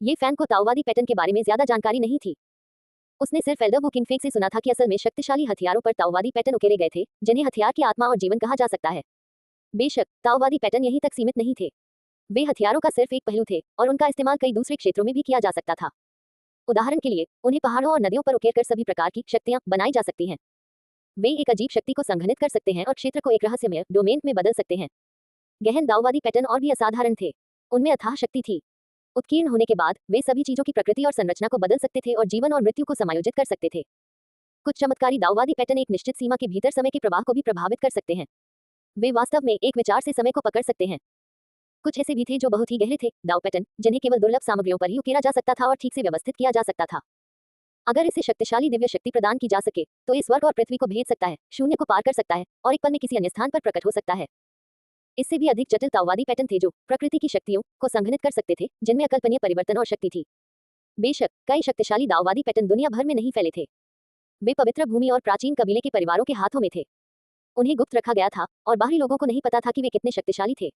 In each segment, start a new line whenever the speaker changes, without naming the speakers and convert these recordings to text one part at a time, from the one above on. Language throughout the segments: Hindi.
ये फैन को ताओवादी पैटर्न के बारे में ज्यादा जानकारी नहीं थी। उसने सिर्फ एल्डर वू किंगफेंग से सुना था कि असल में शक्तिशाली हथियारों पर ताओवादी पैटर्न उकेरे गए थे, जिन्हें हथियार की आत्मा और जीवन कहा जा सकता है। बेशक ताओवादी पैटर्न यहीं तक सीमित नहीं थे। वे हथियारों का सिर्फ एक पहलू थे और उनका इस्तेमाल कई दूसरे क्षेत्रों में भी किया जा सकता था। उदाहरण के लिए उन्हें पहाड़ों और नदियों पर उकेरकर सभी प्रकार की शक्तियां बनाई जा सकती हैं। वे एक अजीब शक्ति को संघनित कर सकते हैं और क्षेत्र को एक रहस्यमय डोमेन में बदल सकते हैं। गहन ताओवादी पैटर्न और भी असाधारण थे। उनमें अथाह शक्ति थी। उत्कीर्ण होने के बाद वे सभी चीजों की प्रकृति और संरचना को बदल सकते थे और जीवन और मृत्यु को समायोजित कर सकते थे। कुछ चमत्कारी ताओवादी पैटर्न एक निश्चित सीमा के भीतर समय के प्रवाह को भी प्रभावित कर सकते हैं। वे वास्तव में एक विचार से समय को पकड़ सकते हैं। कुछ ऐसे भी थे जो बहुत ही गहरे थे, दाव पैटर्न जिन्हें केवल दुर्लभ सामग्रियों पर ही उकेरा जा सकता था और ठीक से व्यवस्थित किया जा सकता था। अगर इसे शक्तिशाली दिव्य शक्ति प्रदान की जा सके तो इस स्वर्ग और पृथ्वी को भेज सकता है, शून्य को पार कर सकता है और एक पल में किसी अन्य स्थान पर प्रकट हो सकता है। इससे भी अधिक जटिल ताओवादी पैटर्न थे जो प्रकृति की शक्तियों को संघनित कर सकते थे, जिनमें अकल्पनीय परिवर्तन और शक्ति थी। बेशक कई शक्तिशाली ताओवादी पैटर्न दुनिया भर में नहीं फैले थे। वे पवित्र भूमि और प्राचीन कबीले के परिवारों के हाथों में थे। उन्हें गुप्त रखा गया था और बाहरी लोगों को नहीं पता था कि वे कितने शक्तिशाली थे।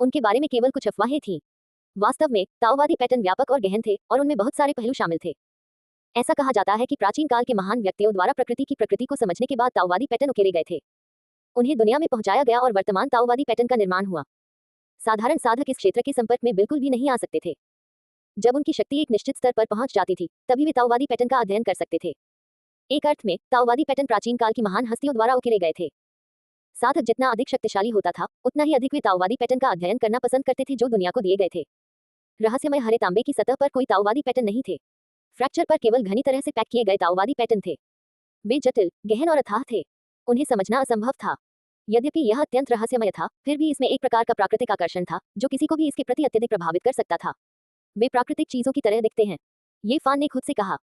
उनके बारे में केवल कुछ अफवाहें थीं। वास्तव में ताओवादी पैटर्न व्यापक और गहन थे और उनमें बहुत सारे पहलू शामिल थे। ऐसा कहा जाता है कि प्राचीन काल के महान व्यक्तियों द्वारा प्रकृति की प्रकृति को समझने के बाद ताओवादी पैटर्न उकेरे गए थे। उन्हें दुनिया में पहुंचाया गया और वर्तमान ताओवादी पैटर्न का निर्माण हुआ। साधारण साधक इस क्षेत्र के संपर्क में बिल्कुल भी नहीं आ सकते थे। जब उनकी शक्ति एक निश्चित स्तर पर पहुंच जाती थी तभी वे ताओवादी पैटर्न का अध्ययन कर सकते थे। एक अर्थ में ताओवादी पैटर्न प्राचीन काल की महान हस्तियों द्वारा उकेरे गए थे। साधक जितना अधिक शक्तिशाली होता था उतना ही अधिक वे ताओवादी पैटर्न का अध्ययन करना पसंद करते थे जो दुनिया को दिए गए थे। रहस्यमय हरे तांबे की सतह पर कोई ताओवादी पैटर्न नहीं थे। फ्रैक्चर पर केवल घनी तरह से पैक किए गए ताओवादी पैटर्न थे। वे जटिल, गहन और अथाह थे। उन्हें समझना असंभव था। यद्यपि यह अत्यंत रहस्यमय था, फिर भी इसमें एक प्रकार का प्राकृतिक आकर्षण था जो किसी को भी इसके प्रति अत्यधिक प्रभावित कर सकता था। वे प्राकृतिक चीजों की तरह दिखते हैं, ये फान ने खुद से कहा।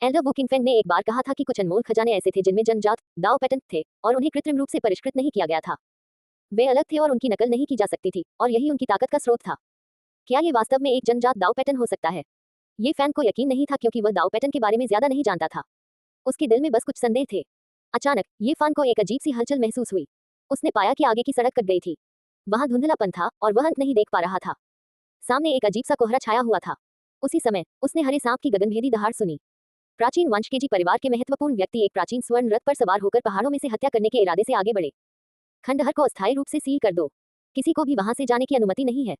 एल्डर वू किंगफेंग ने एक बार कहा था कि कुछ अनमोल खजाने ऐसे थे जिनमें जन्मजात दाव पैटर्न थे और उन्हें कृत्रिम रूप से परिष्कृत नहीं किया गया था। वे अलग थे और उनकी नकल नहीं की जा सकती थी और यही उनकी ताकत का स्रोत था। क्या ये वास्तव में एक जन्मजात दाव पैटर्न हो सकता है? ये फैन को यकीन नहीं था क्योंकि वह दाव पैटर्न के बारे में ज्यादा नहीं जानता था। उसके दिल में बस कुछ संदेह थे। अचानक ये फैन को एक अजीब सी हलचल महसूस हुई। उसने पाया कि आगे की सड़क कट गई थी। वहां धुंधलापन था और वह अंत नहीं देख पा रहा था। सामने एक अजीब सा कोहरा छाया हुआ था। उसी समय उसने हरे सांप की गगनभेदी दहाड़ सुनी। प्राचीन वंशकेजी परिवार के महत्वपूर्ण व्यक्ति एक प्राचीन स्वर्ण रथ पर सवार होकर पहाड़ों में से हत्या करने के इरादे से आगे बढ़े। खंडहर को अस्थायी रूप से सील कर दो। किसी को भी वहां से जाने की अनुमति नहीं है।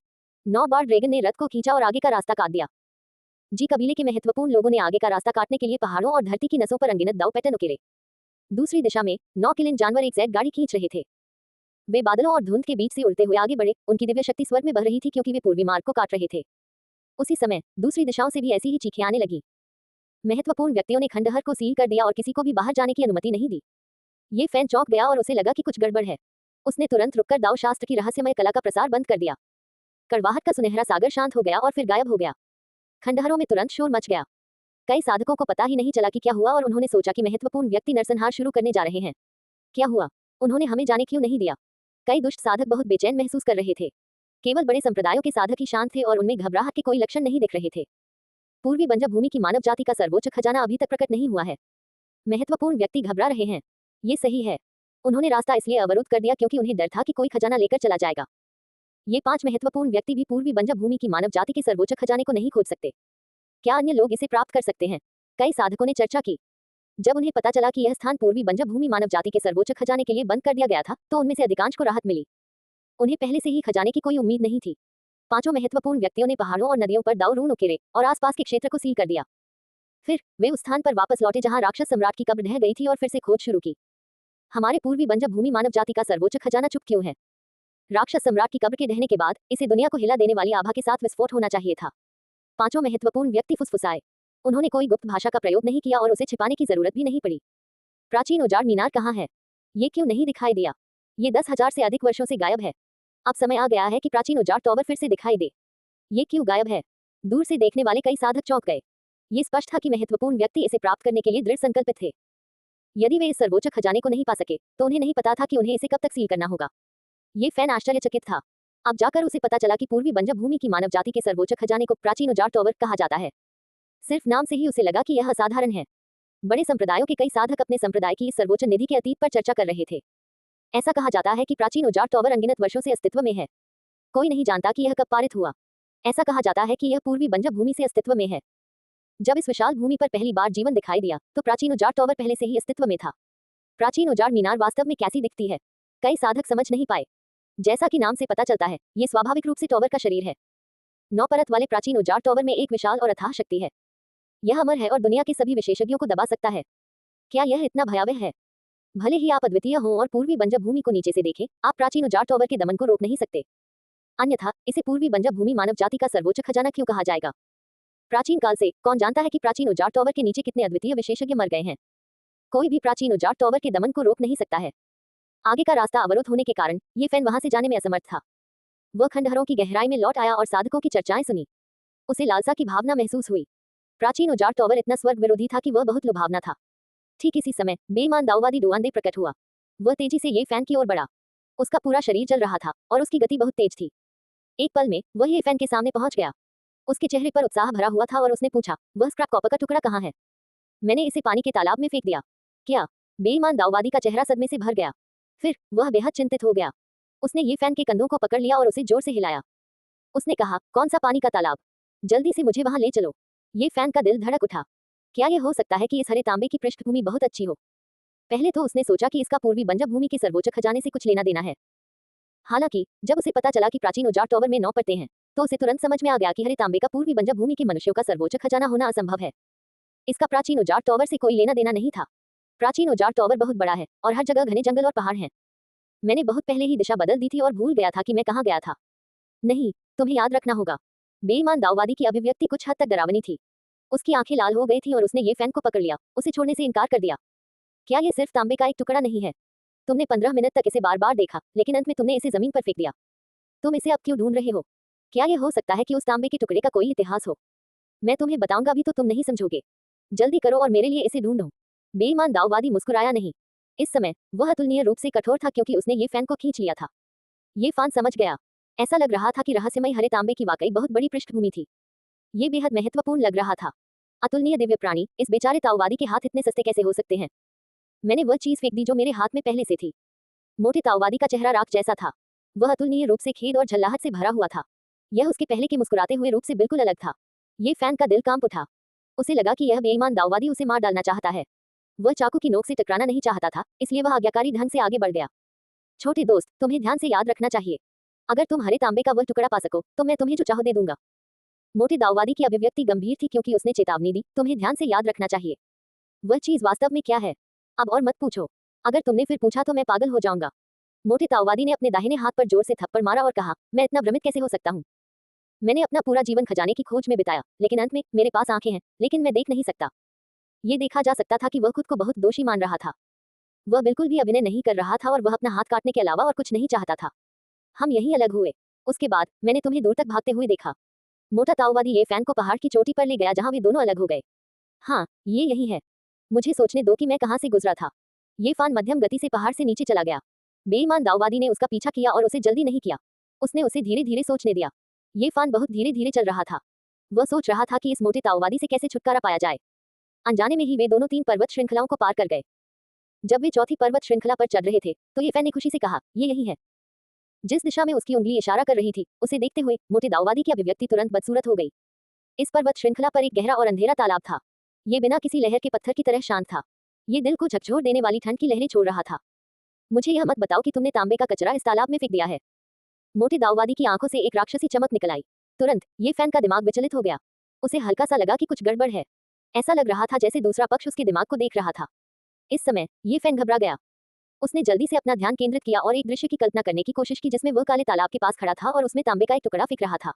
9 बार ड्रैगन ने रथ को खींचा और आगे का रास्ता काट दिया। जी कबीले के महत्वपूर्ण लोगों ने आगे का रास्ता काटने के लिए पहाड़ों और धरती की नसों पर अनगिनत दाव पैटर्न उकेरे। दूसरी दिशा में 9 किलिन जानवर एक जैड गाड़ी खींच रहे थे। वे बादलों और धुंध के बीच से उड़ते हुए आगे बढ़े। उनकी दिव्य शक्ति स्वर्ग में बह रही थी क्योंकि वे पूर्वी मार्ग को काट रहे थे। उसी समय दूसरी दिशाओं से भी ऐसी ही चीखें आने लगी। महत्वपूर्ण व्यक्तियों ने खंडहर को सील कर दिया और किसी को भी बाहर जाने की अनुमति नहीं दी। ये फैन चौंक गया और उसे लगा कि कुछ गड़बड़ है। उसने तुरंत रुककर दाव शास्त्र की रहस्यमय कला का प्रसार बंद कर दिया। कड़वाहट का सुनहरा सागर शांत हो गया और फिर गायब हो गया। खंडहरों में तुरंत शोर मच गया। कई साधकों को पता ही नहीं चला कि क्या हुआ और उन्होंने सोचा कि महत्वपूर्ण व्यक्ति नरसंहार शुरू करने जा रहे हैं। क्या हुआ? उन्होंने हमें जाने क्यों नहीं दिया? कई दुष्ट साधक बहुत बेचैन महसूस कर रहे थे। केवल बड़े संप्रदायों के साधक ही शांत थे और उनमें घबराहट के कोई लक्षण नहीं दिख रहे थे। पूर्वी बंजर भूमि की मानव जाति का सर्वोच्च खजाना अभी तक प्रकट नहीं हुआ है। महत्वपूर्ण व्यक्ति घबरा रहे हैं। ये सही है। उन्होंने रास्ता इसलिए अवरुद्ध कर दिया क्योंकि उन्हें डर था कि कोई खजाना लेकर चला जाएगा। ये 5 महत्वपूर्ण व्यक्ति भी पूर्वी बंजर भूमि की मानव जाति के सर्वोच्च खजाने को नहीं खोज सकते। क्या अन्य लोग इसे प्राप्त कर सकते हैं? कई साधकों ने चर्चा की। जब उन्हें पता चला कि यह स्थान पूर्वी बंजर भूमि मानव जाति के सर्वोच्च खजाने के लिए बंद कर दिया गया था तो उनमें से अधिकांश को राहत मिली। उन्हें पहले से ही खजाने की कोई उम्मीद नहीं थी। 5 महत्वपूर्ण व्यक्तियों ने पहाड़ों और नदियों पर दाव रून उकेरे और आसपास के क्षेत्र को सील कर दिया। फिर वे उस स्थान पर वापस लौटे जहां राक्षस सम्राट की कब्र ढह गई थी और फिर से खोज शुरू की। हमारे पूर्वी बंजर भूमि मानव जाति का सर्वोच्च खजाना चुप क्यों है? राक्षस सम्राट की कब्र के ढहने के बाद इसे दुनिया को हिला देने वाली आभा के साथ विस्फोट होना चाहिए था। 5 महत्वपूर्ण व्यक्ति फुसफुसाए। उन्होंने कोई गुप्त भाषा का प्रयोग नहीं किया और उसे छिपाने की जरूरत भी नहीं पड़ी। प्राचीन उजाड़ मीनार कहाँ है? ये क्यों नहीं दिखाई दिया? ये 10,000 से अधिक वर्षों से गायब है। अब समय आ गया है कि प्राचीन उजाड़ टॉवर फिर से दिखाई दे। ये क्यों गायब है? दूर से देखने वाले कई साधक चौंक गए। ये स्पष्ट था कि महत्वपूर्ण व्यक्ति इसे प्राप्त करने के लिए दृढ़ संकल्पित थे। यदि वे इस सर्वोच्च खजाने को नहीं पा सके तो उन्हें नहीं पता था कि उन्हें इसे कब तक सील करना होगा। ये फैन आश्चर्यचकित था। अब जाकर उसे पता चला कि पूर्वी बंजर भूमि की मानव जाति के सर्वोच्च खजाने को प्राचीन उजाड़ टॉवर कहा जाता है। सिर्फ नाम से ही उसे लगा कि यह असाधारण है। बड़े संप्रदायों के कई साधक अपने संप्रदाय की इस सर्वोच्च निधि के अतीत पर चर्चा कर रहे थे। ऐसा कहा जाता है कि प्राचीन उजाड़ टॉवर अनगिनत वर्षों से अस्तित्व में है। कोई नहीं जानता कि यह कब पारित हुआ। ऐसा कहा जाता है कि यह पूर्वी बंजर भूमि से अस्तित्व में है। जब इस विशाल भूमि पर पहली बार जीवन दिखाई दिया तो प्राचीन उजाड़ टॉवर पहले से ही अस्तित्व में था। प्राचीन उजाड़ मीनार वास्तव में कैसी दिखती है, कई साधक समझ नहीं पाए। जैसा कि नाम से पता चलता है, ये स्वाभाविक रूप से टॉवर का शरीर है। 9 परत वाले प्राचीन उजाड़ टॉवर में एक विशाल और अथाह शक्ति है। यह अमर है और दुनिया के सभी विशेषज्ञों को दबा सकता है। क्या यह इतना भयावह है? भले ही आप अद्वितीय हों और पूर्वी बंजर भूमि को नीचे से देखें, आप प्राचीन उजाड़ टॉवर के दमन को रोक नहीं सकते। अन्यथा इसे पूर्वी बंजर भूमि मानव जाति का सर्वोच्च खजाना क्यों कहा जाएगा? प्राचीन काल से कौन जानता है कि प्राचीन उजाड़ टॉवर के नीचे कितने अद्वितीय विशेषज्ञ मर गए हैं। कोई भी प्राचीन उजाड़ टॉवर के दमन को रोक नहीं सकता है। आगे का रास्ता अवरुद्ध होने के कारण ये फैन वहां से जाने में असमर्थ था। वह खंडहरों की गहराई में लौट आया और साधकों की चर्चाएं सुनी। उसे लालसा की भावना महसूस हुई। प्राचीन उजाड़ टॉवर इतना स्वर्ग विरोधी था कि वह बहुत लुभावना था। ठीक इसी समय बेईमान दाऊवादी डुआंदे प्रकट हुआ। वह तेजी से ये फैन की ओर बढ़ा। उसका पूरा शरीर जल रहा था और उसकी गति बहुत तेज थी। एक पल में वह ये फैन के सामने पहुंच गया। उसके चेहरे पर उत्साह भरा हुआ था और उसने पूछा, वह स्क्रैप कॉपर का टुकड़ा कहाँ है? मैंने इसे पानी के तालाब में फेंक दिया। क्या? बेईमान दाऊवादी का चेहरा सदमे से भर गया। फिर वह बेहद चिंतित हो गया। उसने ये फैन के कंधों को पकड़ लिया और उसे जोर से हिलाया। उसने कहा, कौन सा पानी का तालाब? जल्दी से मुझे वहां ले चलो। ये फैन का दिल धड़क उठा। क्या यह हो सकता है कि इस हरे तांबे की पृष्ठभूमि बहुत अच्छी हो? पहले तो उसने सोचा कि इसका पूर्वी बंजर भूमि के सर्वोच्च खजाने से कुछ लेना देना है। हालांकि जब उसे पता चला कि प्राचीन उजाड़ टॉवर में 9 परतें हैं, तो उसे तुरंत समझ में आ गया कि हरे तांबे का पूर्वी बंजर भूमि के मनुष्यों का सर्वोच्च खजाना होना असंभव है। इसका प्राचीन उजाड़ टॉवर से कोई लेना देना नहीं था। प्राचीन उजाड़ टॉवर बहुत बड़ा है और हर जगह घने जंगल और पहाड़ हैं। मैंने बहुत पहले ही दिशा बदल दी थी और भूल गया था कि मैं कहाँ गया था। नहीं, तुम्हें याद रखना होगा। बेईमान दाऊवादी की अभिव्यक्ति कुछ हद तक डरावनी थी। उसकी आंखें लाल हो गई थी और उसने ये फैन को पकड़ लिया, उसे छोड़ने से इनकार कर दिया। क्या ये सिर्फ तांबे का एक टुकड़ा नहीं है? तुमने 15 मिनट तक इसे बार बार देखा, लेकिन अंत में तुमने इसे जमीन पर फेंक दिया। तुम इसे अब क्यों ढूंढ रहे हो? क्या यह हो सकता है कि उस तांबे के टुकड़े का कोई इतिहास हो? मैं तुम्हें बताऊंगा भी तो तुम नहीं समझोगे। जल्दी करो और मेरे लिए इसे ढूंढो। बेईमान दाऊवादी मुस्कुराया नहीं। इस समय वह अतुलनीय रूप से कठोर था क्योंकि उसने ये फैन को खींच लिया था। ये फान समझ गया। ऐसा लग रहा था कि रहस्यमय हरे तांबे की वाकई बहुत बड़ी पृष्ठभूमि थी। ये बेहद महत्वपूर्ण लग रहा था। अतुलनीय दिव्य प्राणी, इस बेचारे ताऊवादी के हाथ इतने सस्ते कैसे हो सकते हैं? मैंने वह चीज फेंक दी जो मेरे हाथ में पहले से थी। मोटे ताऊवादी का चेहरा राख जैसा था। वह अतुलनीय रूप से खेद और झल्लाहट से भरा हुआ था। यह उसके पहले के मुस्कुराते हुए रूप से बिल्कुल अलग था। ये फैन का दिल कांप उठा। उसे लगा कि यह बेईमान दाऊवादी उसे मार डालना चाहता है। वह चाकू की नोक से टकराना नहीं चाहता था, इसलिए वह आज्ञाकारी ढंग से आगे बढ़ गया। छोटे दोस्त, तुम्हें ध्यान से याद रखना चाहिए। अगर तुम हरे तांबे का वह टुकड़ा पा सको तो मैं तुम्हें जो चाहो दे दूंगा। मोटे दाऊवादी की अभिव्यक्ति गंभीर थी क्योंकि उसने चेतावनी दी, तुम्हें ध्यान से याद रखना चाहिए। वह चीज वास्तव में क्या है? अब और मत पूछो। अगर तुमने फिर पूछा तो मैं पागल हो जाऊंगा। मोटे ताऊवादी ने अपने दाहिने हाथ पर जोर से थप्पड़ मारा और कहा, मैं इतना भ्रमित कैसे हो सकता हूँ? मैंने अपना पूरा जीवन खजाने की खोज में बिताया, लेकिन अंत में मेरे पास आंखें हैं, लेकिन मैं देख नहीं सकता। ये देखा जा सकता था कि वह खुद को बहुत दोषी मान रहा था। वह बिल्कुल भी अभिनय नहीं कर रहा था और वह अपना हाथ काटने के अलावा और कुछ नहीं चाहता था। हम यहीं अलग हुए। उसके बाद मैंने तुम्हें दूर तक भागते हुए देखा। मोटा ताऊवादी ये फैन को पहाड़ की चोटी पर ले गया जहां वे दोनों अलग हो गए। हाँ, ये यही है। मुझे सोचने दो कि मैं कहां से गुजरा था। ये फान मध्यम गति से पहाड़ से नीचे चला गया। बेईमान दाऊवादी ने उसका पीछा किया और उसे जल्दी नहीं किया। उसने उसे धीरे धीरे सोचने दिया। ये फान बहुत धीरे धीरे चल रहा था। वह सोच रहा था कि इस मोटे ताऊवादी से कैसे छुटकारा पाया जाए। अनजाने में ही वे दोनों 3 पर्वत श्रृंखलाओं को पार कर गए। जब वे चौथी पर्वत श्रृंखला पर चढ़ रहे थे तो ये फैन ने खुशी से कहा, ये यही है। जिस दिशा में उसकी उंगली इशारा कर रही थी, उसे देखते हुए मोटे दाऊवादी की अभिव्यक्ति तुरंत बदसूरत हो गई। इस पर्वत श्रृंखला पर एक गहरा और अंधेरा तालाब था। ये बिना किसी लहर के पत्थर की तरह शांत था। ये दिल को झकझोर देने वाली ठंड की लहरें छोड़ रहा था। मुझे यह मत बताओ कि तुमने तांबे का कचरा इस तालाब में फेंक दिया है। मोटे दाऊवादी की आंखों से एक राक्षसी चमक निकल आई। तुरंत ये फैन का दिमाग विचलित हो गया। उसे हल्का सा लगा कि कुछ गड़बड़ है। ऐसा लग रहा था जैसे दूसरा पक्ष उसके दिमाग को देख रहा था। इस समय ये फैन घबरा गया। उसने जल्दी से अपना ध्यान केंद्रित किया और एक दृश्य की कल्पना करने की कोशिश की जिसमें वह काले तालाब के पास खड़ा था और उसमें तांबे का एक टुकड़ा फेंक रहा था।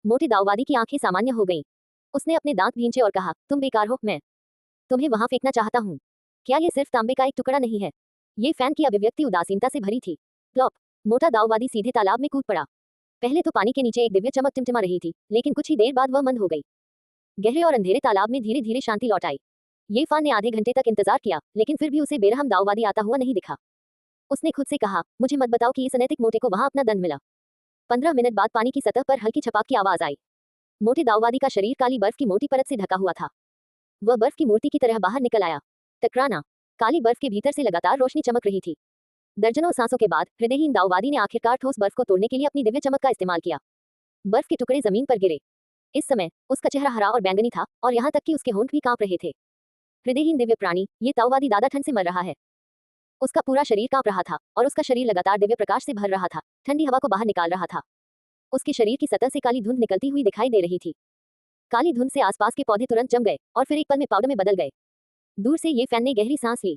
मोटे दाऊवादी की आंखें सामान्य हो गईं। उसने अपने दांत भींचे और कहा, तुम बेकार हो, मैं तुम्हें वहां फेंकना चाहता हूँ। क्या ये सिर्फ तांबे का एक टुकड़ा नहीं है? ये फैन की अभिव्यक्ति उदासीनता से भरी थी। प्लॉप! मोटा दाऊवादी सीधे तालाब में कूद पड़ा। पहले तो पानी के नीचे एक दिव्य चमक टिमटिमा रही थी, लेकिन कुछ ही देर बाद वह मंद हो गई। गहरे और अंधेरे तालाब में धीरे धीरे शांति लौट आई। ये फान ने आधे घंटे तक इंतजार किया, लेकिन फिर भी उसे बेरहम दाऊवादी आता हुआ नहीं दिखा। उसने खुद से कहा, मुझे मत बताओ कि इस अनैतिक मोटे को वहां अपना दंड मिला। 15 मिनट बाद पानी की सतह पर हल्की छपाक की आवाज आई। मोटे दाऊवादी का शरीर काली बर्फ की मोटी परत से ढका हुआ था। वह बर्फ की मूर्ति की तरह बाहर निकल आया। टकराना! काली बर्फ के भीतर से लगातार रोशनी चमक रही थी। दर्जनों सांसों के बाद हृदयहीन दाऊवादी ने आखिरकार ठोस बर्फ को तोड़ने के लिए अपनी दिव्य चमक का इस्तेमाल किया। बर्फ के टुकड़े जमीन पर गिरे। इस समय उसका चेहरा हरा और बैंगनी था और यहाँ तक कि उसके होंठ भी कांप रहे थे। हृदयहीन दिव्य प्राणी, ये ताओवादी दादा ठंड से मर रहा है। उसका पूरा शरीर कांप रहा था और उसका शरीर लगातार दिव्य प्रकाश से भर रहा था, ठंडी हवा को बाहर निकाल रहा था। उसके शरीर की सतह से काली धुंध निकलती हुई दिखाई दे रही थी। काली धुंध से आसपास के पौधे तुरंत जम गए और फिर एक पल में पाउडर में बदल गए। दूर से ये फैन ने गहरी सांस ली।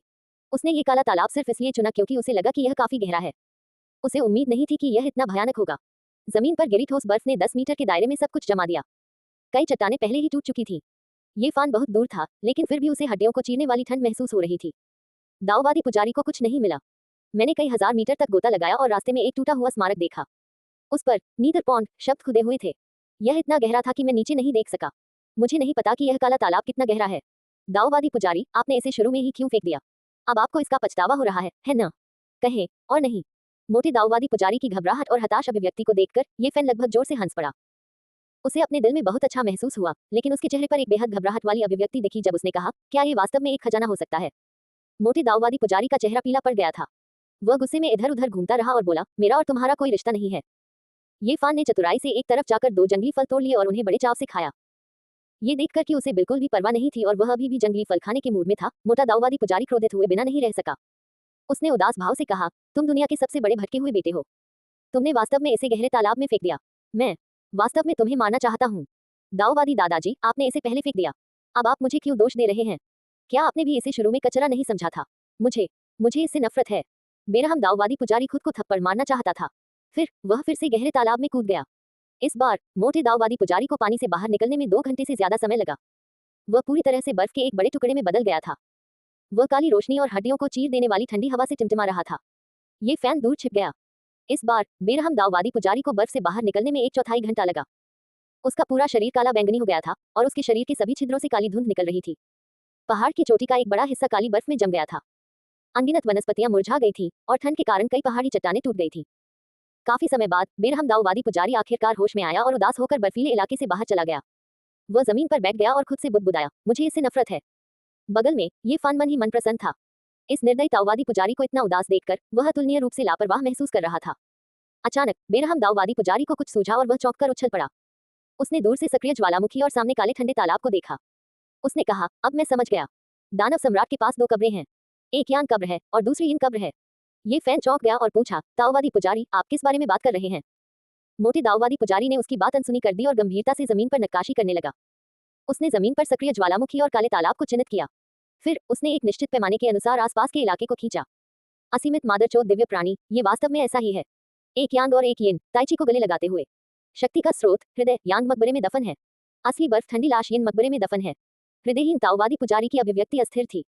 उसने ये काला तालाब सिर्फ इसलिए चुना क्योंकि उसे लगा कि यह काफी गहरा है। उसे उम्मीद नहीं थी कि यह इतना भयानक होगा। जमीन पर गिरी ठोस बर्फ ने 10 मीटर के दायरे में सब कुछ जमा दिया। कई चट्टानें पहले ही टूट चुकी थी। ये फान बहुत दूर था, लेकिन फिर भी उसे हड्डियों को चीरने वाली ठंड महसूस हो रही थी। दाऊवादी पुजारी को कुछ नहीं मिला। मैंने कई हजार मीटर तक गोता लगाया और रास्ते में एक टूटा हुआ स्मारक देखा। उस पर नीदर पॉन्ड शब्द खुदे हुए थे। यह इतना गहरा था कि मैं नीचे नहीं देख सका। मुझे नहीं पता कि यह काला तालाब कितना गहरा है। दाऊवादी पुजारी, आपने इसे शुरू में ही क्यों फेंक दिया? अब आपको इसका पछतावा हो रहा है ना? कहे और नहीं। मोटे दाऊवादी पुजारी की घबराहट और हताश अभिव्यक्ति को देखकर ये फैन लगभग जोर से हंस पड़ा। उसे अपने दिल में बहुत अच्छा महसूस हुआ, लेकिन उसके चेहरे पर एक बेहद घबराहट वाली अभिव्यक्ति दिखी जब उसने कहा, क्या ये वास्तव में एक खजाना हो सकता है? मोटे दाऊवादी पुजारी का चेहरा पीला पड़ गया था। वह गुस्से में इधर उधर घूमता रहा और बोला, मेरा और तुम्हारा कोई रिश्ता नहीं है। ये फान ने चतुराई से एक तरफ जाकर 2 जंगली फल तोड़ लिए और उन्हें बड़े चाव से खाया। ये देखकर कि उसे बिल्कुल भी परवाह नहीं थी और वह अभी भी जंगली फल खाने के मूड में था, मोटा दाऊवादी पुजारी क्रोधित हुए बिना नहीं रह सका। उसने उदास भाव से कहा, तुम दुनिया के सबसे बड़े भटके हुए बेटे हो। तुमने वास्तव में इसे गहरे तालाब में फेंक दिया। मैं वास्तव में तुम्हें मारना चाहता हूँ। दाऊवादी दादाजी, आपने इसे पहले फेंक दिया। अब आप मुझे क्यों दोष दे रहे हैं? क्या आपने भी इसे शुरू में कचरा नहीं समझा था? मुझे मुझे इससे नफरत है। बेरहम दाऊवादी पुजारी खुद को थप्पड़ मारना चाहता था। वह फिर से गहरे तालाब में कूद गया। इस बार मोटे दाऊवादी पुजारी को पानी से बाहर निकलने में 2 घंटे से ज्यादा समय लगा। वह पूरी तरह से बर्फ के एक बड़े टुकड़े में बदल गया था। वह काली रोशनी और हड्डियों को चीर देने वाली ठंडी हवा से टिमटिमा रहा था। ये फैन दूर छिप गया। इस बार बेरहम दाऊवादी पुजारी को बर्फ से बाहर निकलने में 1/4 घंटा लगा। उसका पूरा शरीर काला बैंगनी हो गया था और उसके शरीर के सभी छिद्रों से काली धुंध निकल रही थी। पहाड़ की चोटी का एक बड़ा हिस्सा काली बर्फ में जम गया था। अनगिनत वनस्पतियां मुरझा गई थी और ठंड के कारण कई पहाड़ी चट्टानें टूट गई थी। काफी समय बाद बेरहम दाऊवादी पुजारी आखिरकार होश में आया और उदास होकर बर्फीले इलाके से बाहर चला गया। वह जमीन पर बैठ गया और खुद से बुदबुदाया, मुझे इससे नफरत है। बगल में ये फान मन ही मन प्रसन्न था। इस निर्दयी दाऊवादी पुजारी को इतना उदास देखकर वह अतुलनीय रूप से लापरवाह महसूस कर रहा था। अचानक बेरहम दाऊवादी पुजारी को कुछ सूझा और वह चौंक कर उछल पड़ा। उसने दूर से सक्रिय ज्वालामुखी और सामने काले ठंडे तालाब को देखा। उसने कहा, अब मैं समझ गया। दानव सम्राट के पास 2 कब्रें हैं। एक यान कब्र है और दूसरी इन कब्र है। ये फैन चौंक गया और पूछा, दाऊवादी पुजारी, आप किस बारे में बात कर रहे हैं? मोटे दाऊवादी पुजारी ने उसकी बात अनसुनी कर दी और गंभीरता से जमीन पर नक्काशी करने लगा। उसने जमीन पर सक्रिय ज्वालामुखी और काले तालाब को चिन्हित किया। फिर उसने एक निश्चित पैमाने के अनुसार आसपास के इलाके को खींचा। असीमित मादरचोद दिव्य प्राणी, ये वास्तव में ऐसा ही है। एक यांग और एक यिन, ताइची को गले लगाते हुए। शक्ति का स्रोत हृदय यांग मकबरे में दफन है। असली बर्फ ठंडी लाश यिन मकबरे में दफन है। हृदयहीन ताओवादी पुजारी की अभिव्यक्ति अस्थिर थी।